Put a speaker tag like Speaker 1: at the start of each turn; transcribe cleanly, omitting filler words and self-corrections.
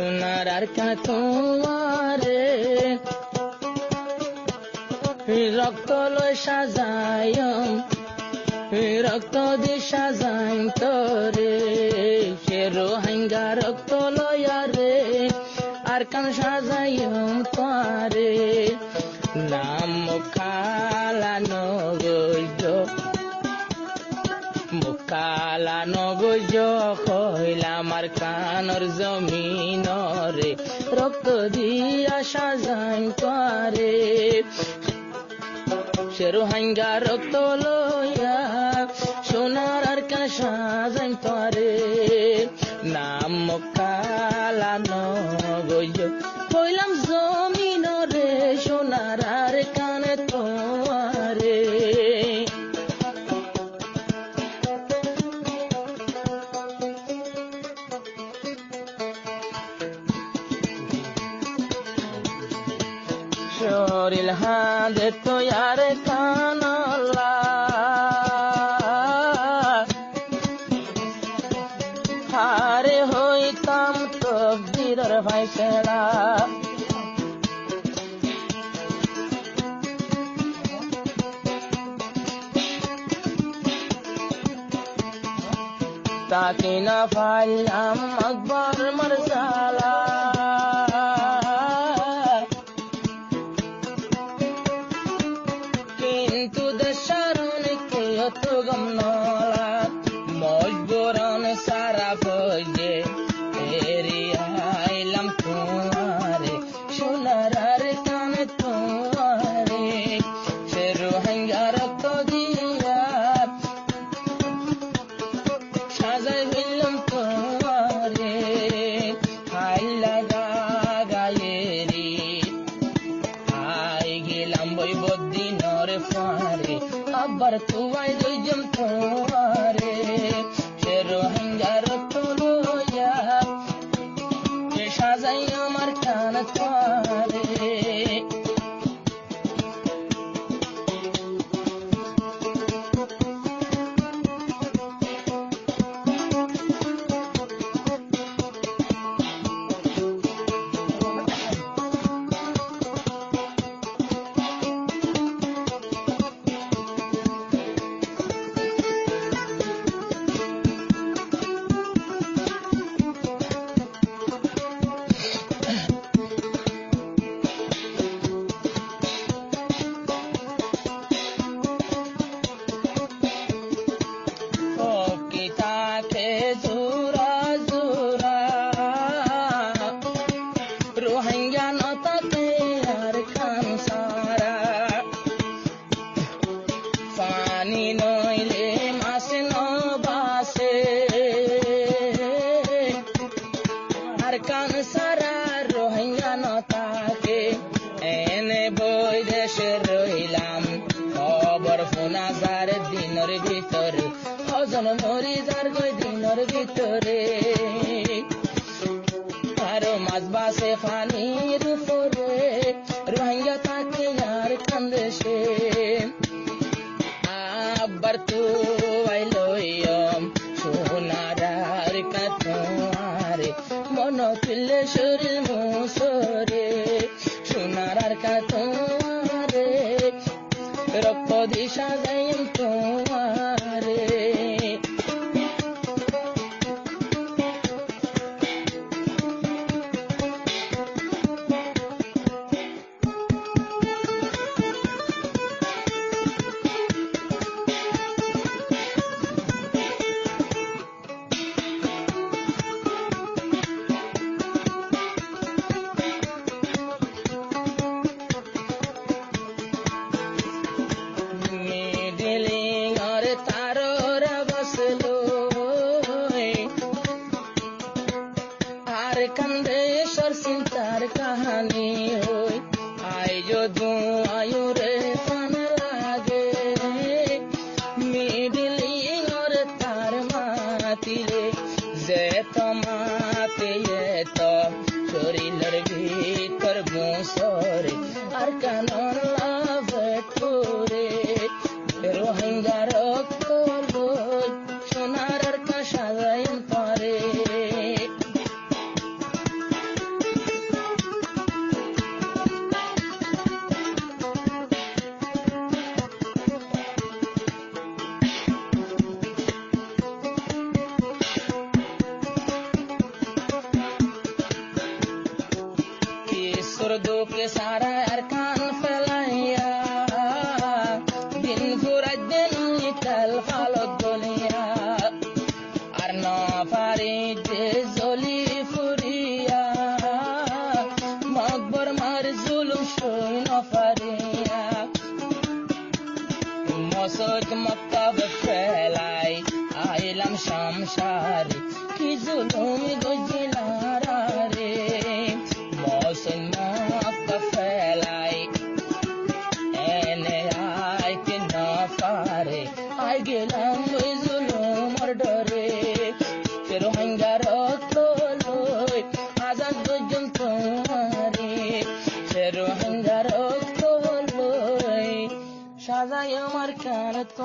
Speaker 1: সোনার আর তোমারে রক্ত লয় সাজায় রক্ত দি সাজাই তোরে সে রোহিঙ্গা রক্ত লয়ারে আর কান সাজাই তোরে নাম মুখালানো গজ কইলাম আর কানর জমিনরে রক্ত দিয়া সাজাই তোরে সে রোহিঙ্গা রক্ত লয়া সোনার আর কান সাজাই তোরে নাম মুখালানো গজ কইলাম জমিনরে সোনার আর কানে তোরে শরীর হাঁদে তো আর কানলা হারে হইতাম তকদিরের ফাইসলা তাকে না পাইলাম আকবর মারসালা কিন্তু দেশের অনেকে অত গম নলা মজবুরন সারা ফজে এরিয়াইলাম তোমারে সোনার আর কানে তোমারে সে রোহিঙ্গা রক্ত দিয়া সাজাই হইলাম তোমারে হাই লাগা গায়েরি আই গেলাম বই বদিনরে ফারে আবার তুই দুইজন তোমারে সে রোহিঙ্গা রক্ত লইয়া সে সাজাই আমার কান তোমারে রোহিঙ্গা নতাতে আর খান সারা পানি নইলে মাসে নবাসে আর কান সারা রোহিঙ্গা নতাকে এনে বই দেশে রইলাম খবর ফোনা যার দিনের ভিতরে হজন মরি যার গই দিনের ভিতরে আরো মাছ বাসে পানির উপরে রোহিঙ্গা তাকে আর কান্দেশে আবার তো আইলম সোনার আর কাতোয়ারে মন তুলে শরীর মুসরে সোনার আর কাতোয়ারে রক্ত দিশা যাই তোমারে कंदेशर सिंतार कहानी होय आय जो दू आयुरे फन लागे मिडिली और तार मातिले जे तो माते ये तो शरीर भीतर मुसरे আর কানন লাভে করে রোহিঙ্গা রক্ত বই সোনার আর কাশায়ন পারে রোহিঙ্গার রক্ত লই সাজাই আমার কানত